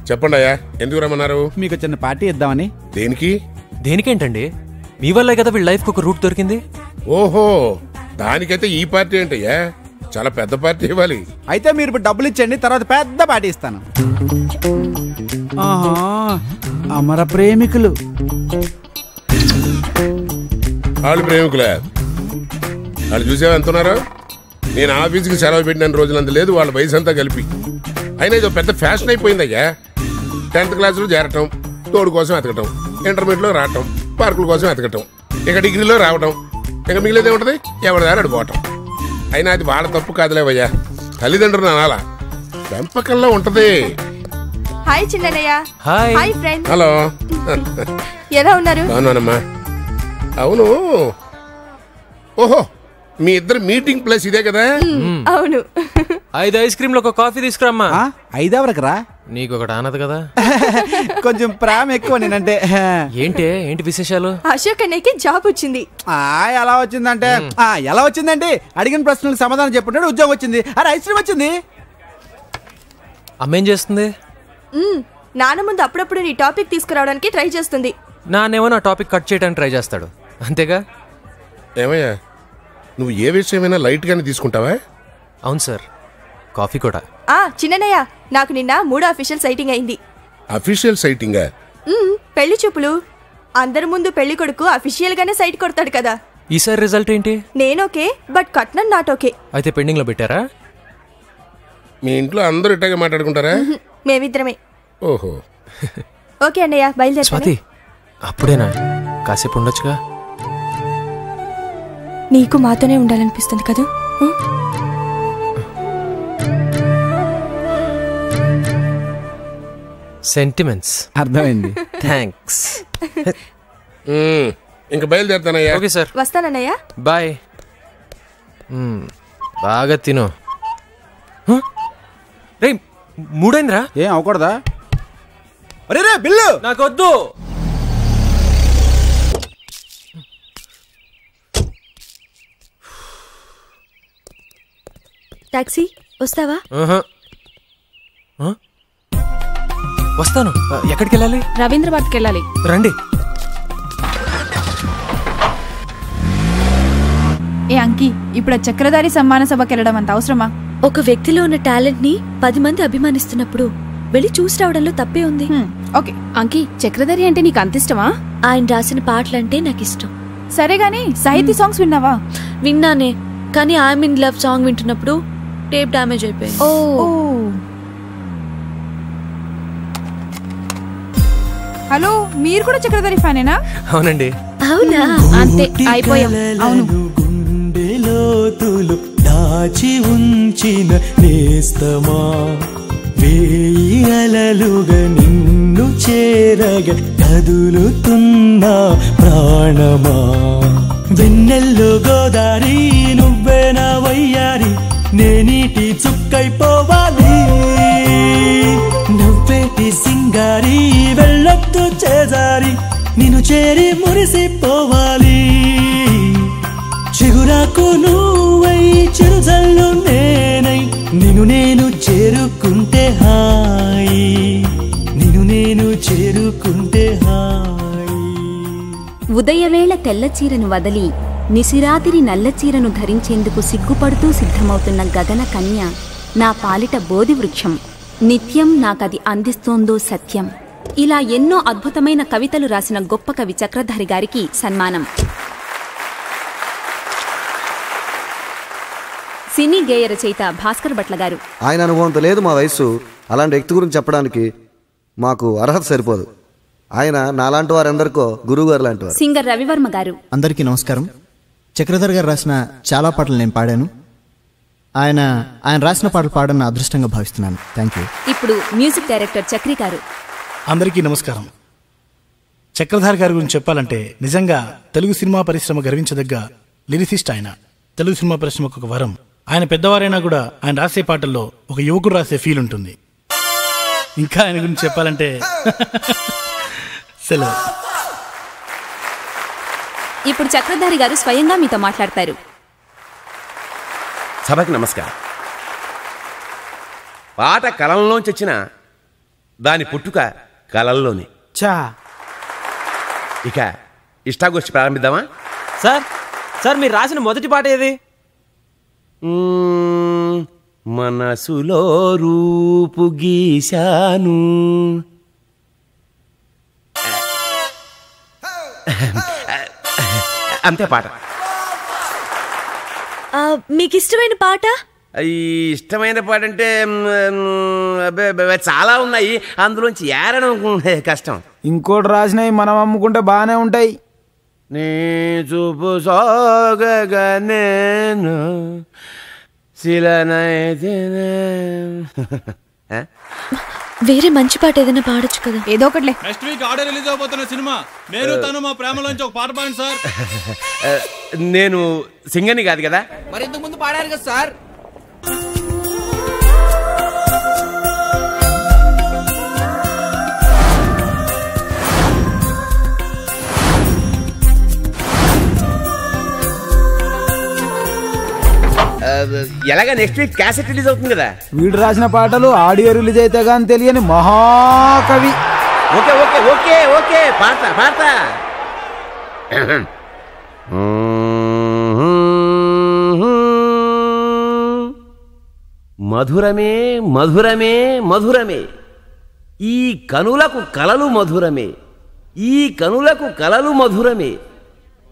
చెప్పండి అయ్యా, ఎందుకు రమ్మన్నారు? మీకు చిన్న పార్టీ ఇద్దామని. దేనికి? దేనికేంటండి, మీ వల్లే కదా వీళ్ళ లైఫ్ కు ఒక రూట్ దొరికింది. ఓహో, దానికైతే ఈ పార్టీ ఏంటయ్యా, చాలా పెద్ద పార్టీ ఇవ్వాలి. అయితే మీరు ఇప్పుడు డబ్బులు ఇచ్చండి, తర్వాత పెద్ద పార్టీ ఇస్తాను. అమర ప్రేమికులు. వాళ్ళు ప్రేమికులే? వాళ్ళు చూసేవా ఎంత ఉన్నారు? నేను ఆఫీస్కి సెలవు పెట్టిన రోజులంత లేదు వాళ్ళ వయసు అంతా కలిపి. అయినా ఇదో పెద్ద ఫ్యాషన్ అయిపోయిందయ్యా. 10th క్లాస్లో చేరటం, తోడు కోసం ఎతకటం, ఇంటర్మీడియట్లో రావటం, పార్కుల కోసం ఎతకటం, ఇక డిగ్రీలో రావటం, ఇక మిగిలిదే ఉంటుంది ఎవరి దారి అడిపోవటం. అయినా అది వాళ్ళ తప్పు కాదులేవయ్యా, తల్లిదండ్రులు అనాలా, పెంపకంలో ఉంటది. హాయ్ చిన్నయ్య. Hi friend. హలో, ఎలా ఉన్నారు? బాగున్నానమ్మా. అవును, ఓహో మీ ఇద్దరు మీటింగ్ ప్లేస్ ఇదే కదా? అవును. 5 ఐస్ క్రీమ్లు ఒక కాఫీ తీసుకురమ్మా. 5 ఎవరికి రా? నీకు ఒకటి ఆనదు కదా. కొంచెం ప్రేమ ఎక్కువ నేనంటే. ఏంటి విశేషాలు? అశోక్ అన్నయ్యకి జాబ్ వచ్చింది. ఎలా వచ్చిందంటే అడిగిన ప్రశ్నలకు సమాధానం చెప్పుంటాడు, ఉద్యోగం వచ్చింది. అరే ఐస్ క్రీమ్ వచ్చింది. అమ్మేం చేస్తుంది? నాన్న ముందు అప్పుడప్పుడు నీ టాపిక్ తీసుకురావడానికి ట్రై చేస్తుంది. నానేమో నా టాపిక్ కట్ చేయడానికి ట్రై చేస్తాడు, అంతేగా. ఏమయ్యా, నువ్వు ఏ విషయమైనా లైట్ గానే తీసుకుంటావా? అవును సార్, కాఫీ కూడా. చిన్నయ్య, నాకు నిన్న 3వ అఫీషియల్ సైటింగ్ అయింది. అఫీషియల్ సైటింగా? పెళ్లి చూపులు. అందరి ముందు పెళ్లి కొడుకు అఫీషియల్ గానే సైట్ కొడతాడు కదా. ఈసారి రిజల్ట్ ఏంటి? నేనోకే, బట్ కట్నం నాట్ ఓకే. అయితే పెండింగ్ లో పెట్టారా? మీ ఇంట్లో అందరూ ఇట్టగా మాట్లాడుకుంటారా? మేమిద్దరమే. ఓహో, ఓకే అన్నయ్య, బయలుదేరి. స్వాతి, అప్పుడేనా? కాసేపు ఉండొచ్చుగా. నీకు మాతోనే ఉండాలనిపిస్తుంది కదా. సెంటిమెంట్స్ అర్థమైంది. థ్యాంక్స్. ఇంకా బయలుదేరుతానయ్యా. ఓకే సార్, వస్తానన్నయ్య. బాయ్. బాగా తిను. రే 3 ఏం అవ్వకూడదా? అరే రే బిల్లు నాకొద్దు. టాక్సీ వస్తావా? వస్తాను. ఎక్కడికి వెళ్ళాలి? రవీంద్రబాద్కి వెళ్ళాలి. రండి. ఏ అంకి, ఇప్పుడు చక్రధారి సమ్మాన సభకి వెళ్ళడం అంత అవసరమా? ఒక వ్యక్తిలో ఉన్న టాలెంట్ ని 10 మంది అభిమానిస్తున్నప్పుడు వెళ్ళి చూసి రావడంలో తప్పే ఉంది. ఓకే అంకి, చక్రధారి అంటే నీకు అంత ఇష్టమా? ఆయన రాసిన పాటలంటే నాకు ఇష్టం. సరే గానీ సాహితీ సాంగ్స్ విన్నావా? విన్నానే, కానీ ఐఎమ్ ఇన్ లవ్ సాంగ్ వింటున్నప్పుడు టేప్ డ్యామేజ్ అయిపోయింది. హలో, మీరు కూడా చక్రధారి ఫ్యానేనా? అవునండి. అవునా? అంతే, అయిపోయాం. అవును. గుండెలోతులు దాచి ఉంచిన నేస్తమా, వేయి అలలుగా నిన్ను చేరగా కదులుతున్న ప్రాణమా, వెన్నెల్లో గోదారి నువ్వేనా వయ్యారి, నేనీటి చుక్కైపోవాలి, నువ్వేటి సింగారి వెళ్ళొద్దు చేజారి, నిన్ను చేరి మురిసిపోవాలి, చిగురాకు నువ్వై చిరుజల్లు నేనై, నిన్ను నేను చేరుకుంటే హాయి, నిన్ను నేను చేరుకుంటే హాయి. ఉదయవేళ తెల్లచీరను వదిలి నిశిరాతిరి నల్లచీరను ధరించేందుకు సిగ్గుపడుతూ సిద్ధమవుతున్న గగన కన్య నా పాలిట బోధి వృక్షం, నిత్యం నాకది అందిస్తోందో సత్యం. ఇలా ఎన్నో అద్భుతమైన కవితలు రాసిన గొప్ప కవి చక్రధారి గారికి సన్మానం. సినీ గేయ రచయిత భాస్కర్ భట్ల గారు. ఆయన అనుభవంతో లేదు మా వయసు, అలాంటి వ్యక్తి గురించి చెప్పడానికి మాకు అర్హత సరిపోదు. ఆయన నాలాంటి వారందరికో గురువుగారు లాంటి వారు. సింగర్ రవివర్మ గారు. అందరికీ నమస్కారం. చక్రధర్ గారు రాసిన చాలా పాటలు నేను పాడాను. ఆయన రాసిన పాటలు పాడన్న అదృష్టంగా భావిస్తున్నాను. Thank you. ఇప్పుడు మ్యూజిక్ డైరెక్టర్ చక్రి గారు. అందరికీ నమస్కారం. చక్రధారి గారి గురించి చెప్పాలంటే నిజంగా తెలుగు సినిమా పరిశ్రమ గర్వించదగ్గ లిరిసిస్ట్ ఆయన. తెలుగు సినిమా పరిశ్రమకు ఒక వరం. ఆయన పెద్దవారైనా కూడా ఆయన రాసే పాటల్లో ఒక యువకుడు రాసే ఫీల్ ఉంటుంది. ఇంకా ఆయన గురించి చెప్పాలంటే సెలవు. ఇప్పుడు చక్రధారి గారు స్వయంగా మీతో మాట్లాడతారు. సభకి నమస్కారం. పాట కలంలోంచి వచ్చిన దాని పుట్టుక కలల్లోనే. ఇక ఇష్టాగోష్ఠి ప్రారంభిద్దామా? సార్ మీరు రాసిన మొదటి పాట ఏది? మనసులో రూపు గీశాను. అంతే పాట. మీకు ఇష్టమైన పాట? ఇష్టమైన పాట అంటే చాలా ఉన్నాయి, అందులోంచి ఏరడం కష్టం. ఇంకోటి రాసినవి మనం అమ్ముకుంటే బాగానే ఉంటాయి. నీ చూపు సోగగా నేను వేరే మంచి పాట ఏదైనా పాడొచ్చు కదా. ఏదో ఒకట్లే. నెక్స్ట్ వీక్ ఆడియో రిలీజ్ అవబోతున్న సినిమా నేను తను మా ప్రేమలోంచి ఒక పాట పాడండి సార్. నేను సింగర్ని కాదు కదా. మరి ఇంతకు ముందు పాడారు కదా సార్. ఎలాగా నెక్స్ట్ వీక్ క్యాసెట్ రిలీజ్ అవుతుంది కదా. వీడు రాసిన పాటలు ఆడియో రిలీజ్ అయితే గాని తెలియని మహాకవి. ఓకే ఓకే ఓకే ఓకే పాడతా పాడతా. మధురమే మధురమే మధురమే ఈ కనులకు కలలు మధురమే, ఈ కనులకు కలలు మధురమే,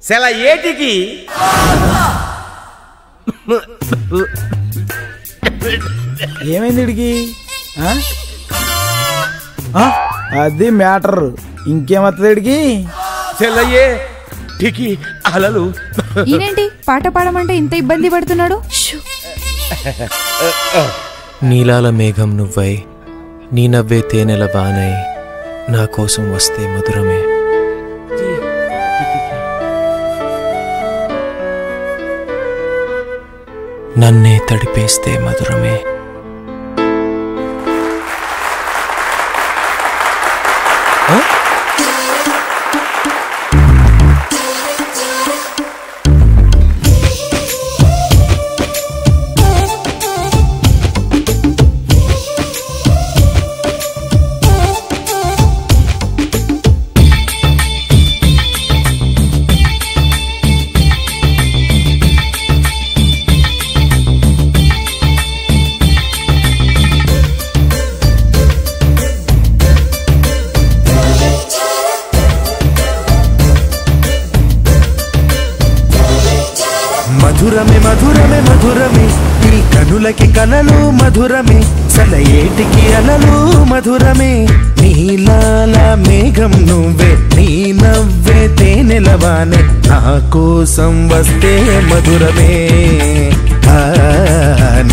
సెల ఏటికి ఏమైంది ఇడికి? అది మ్యాటర్. ఇంకేమవుతుంది ఇడికి? సెలయే టికి అలలు. ఈయనేంటి పాట పాడమంటే ఇంత ఇబ్బంది పడుతున్నాడు? నీలాల మేఘం నువ్వై, నీ నవ్వే తేనెల వానై, నా కోసం వస్తే మధురమే. నన్నే తడిపేస్తే మధురమే. మధురమే మధురమే మధురమే ఈ కనులకి కలలు మధురమే, సెలయేటికి అలలు మధురమే, నీలాల మేఘం నువ్వే, నీ నవ్వే తేనెలవానే, నా కోసం వస్తే మధురమే,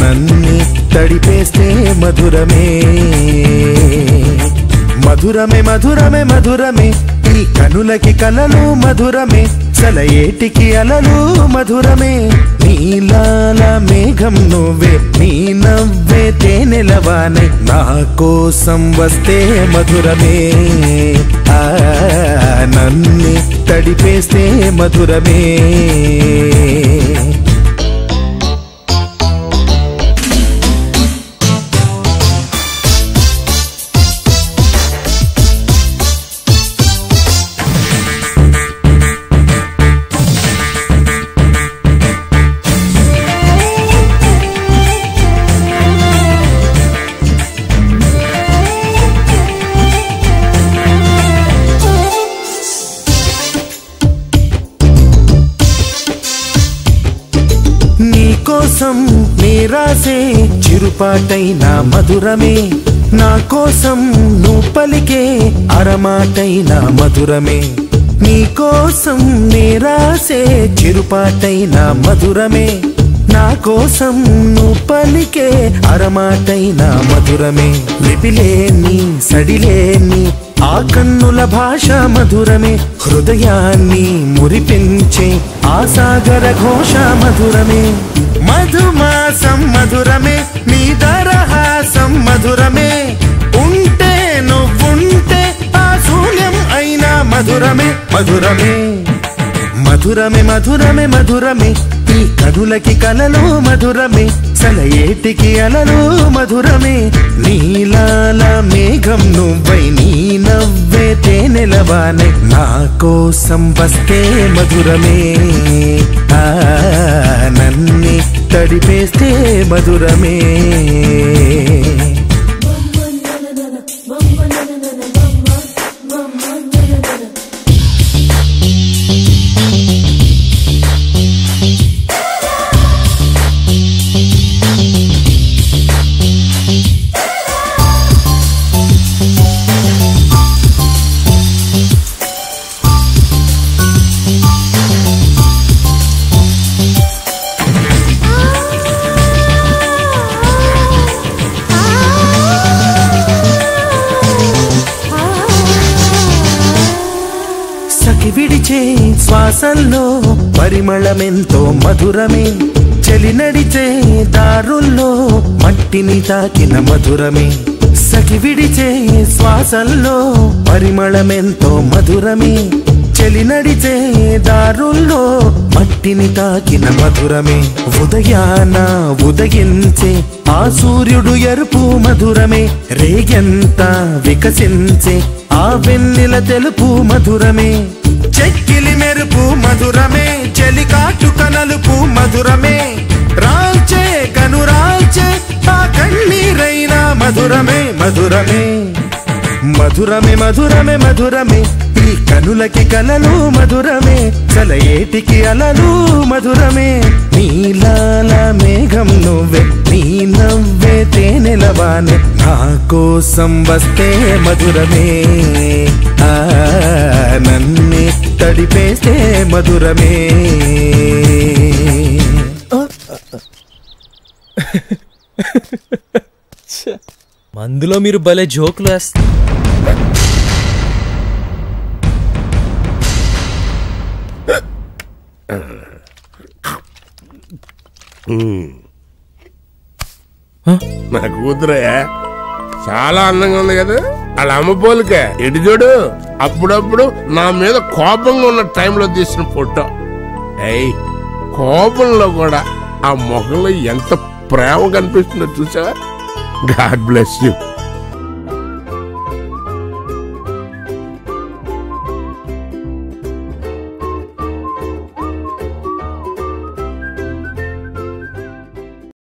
నన్ని తడిపేస్తే మధురమే. మధురమే మధురమే మధురమే ఈ కనులకి కలలు మధురమే, సెలయేటికి అలలు మధురమే, నీలాల మేఘం నువ్వే, నీ నవ్వే తేనెలవానే, నా కోసం వస్తే మధురమే, నన్ని తడిపేస్తే మధురమే. కోసం నీ రాసే చిరుపాటైన మధురమే, నా కోసం నువ్వు పలికే అరమాటైన మధురమే, నీ కోసం నీ రాసే చిరుపాటైన మధురమే, నా కోసం నువ్వు పలికే అరమాటైన మధురమే, లిపిలేని సడిలేని ఆ కన్నుల భాష మధురమే, హృదయాన్ని మురిపించే ఆ సాగర ఘోష మధురమే, మధుమాసం మధురమే, నీ దరహాసం మధురమే, ఉంటే నువ్వుంటే ఆ శూన్యం అయినా మధురమే మధురమే. మధురమే మధురమే మధురమే ఈ కనులకి కలలు మధురమే సలయేటికి అలలు మధురమే నీలాల మేఘం నువ్వై నీ నవ్వే తేనెలవానే నా కోసం వస్తే మధురమే నన్ను తడిపేస్తే మధురమే విడిచే శ్వాసల్లో పరిమళమెంతో మధురమే చలి నడిచే దారుల్లో మట్టిని తాకిన మధురమే సఖి విడిచే శ్వాసల్లో పరిమళమెంతో మధురమే చలి నడిచే దారుల్లో మట్టిని తాకిన మధురమే ఉదయాన ఉదయించే ఆ సూర్యుడు ఎరుపు మధురమే రేగెంత వికసించే ఆ వెన్నెల తెలుపు మధురమే చెక్కిలి మెరుపు మధురమే చెలికాటు కనలుపు మధురమే రాల్చే కనురాల్చే ఆ కన్నీరైనా మధురమే మధురమే మధురమే మధురమే మధురమే ఈ కనులకి కలలు మధురమే చలయేటికి అలలు మధురమే నీలాల మేఘం నువ్వే నీ నవ్వే తేనెలవానే నా కోసం వస్తే మధురమే నన్ను తడిపేస్తే మధురమే మందులో మీరు భలే జోకులు వేస్తారు. నా కూతురయ్యా చాలా అందంగా ఉంది కదా. వాళ్ళ అమ్మ పోలిక ఎటు చూడు. అప్పుడప్పుడు నా మీద కోపంగా ఉన్న టైంలో తీసిన ఫోటో. కోపంలో కూడా ఆ మొహంలో ఎంత ప్రేమ కనిపిస్తుందో చూసావా. God bless you.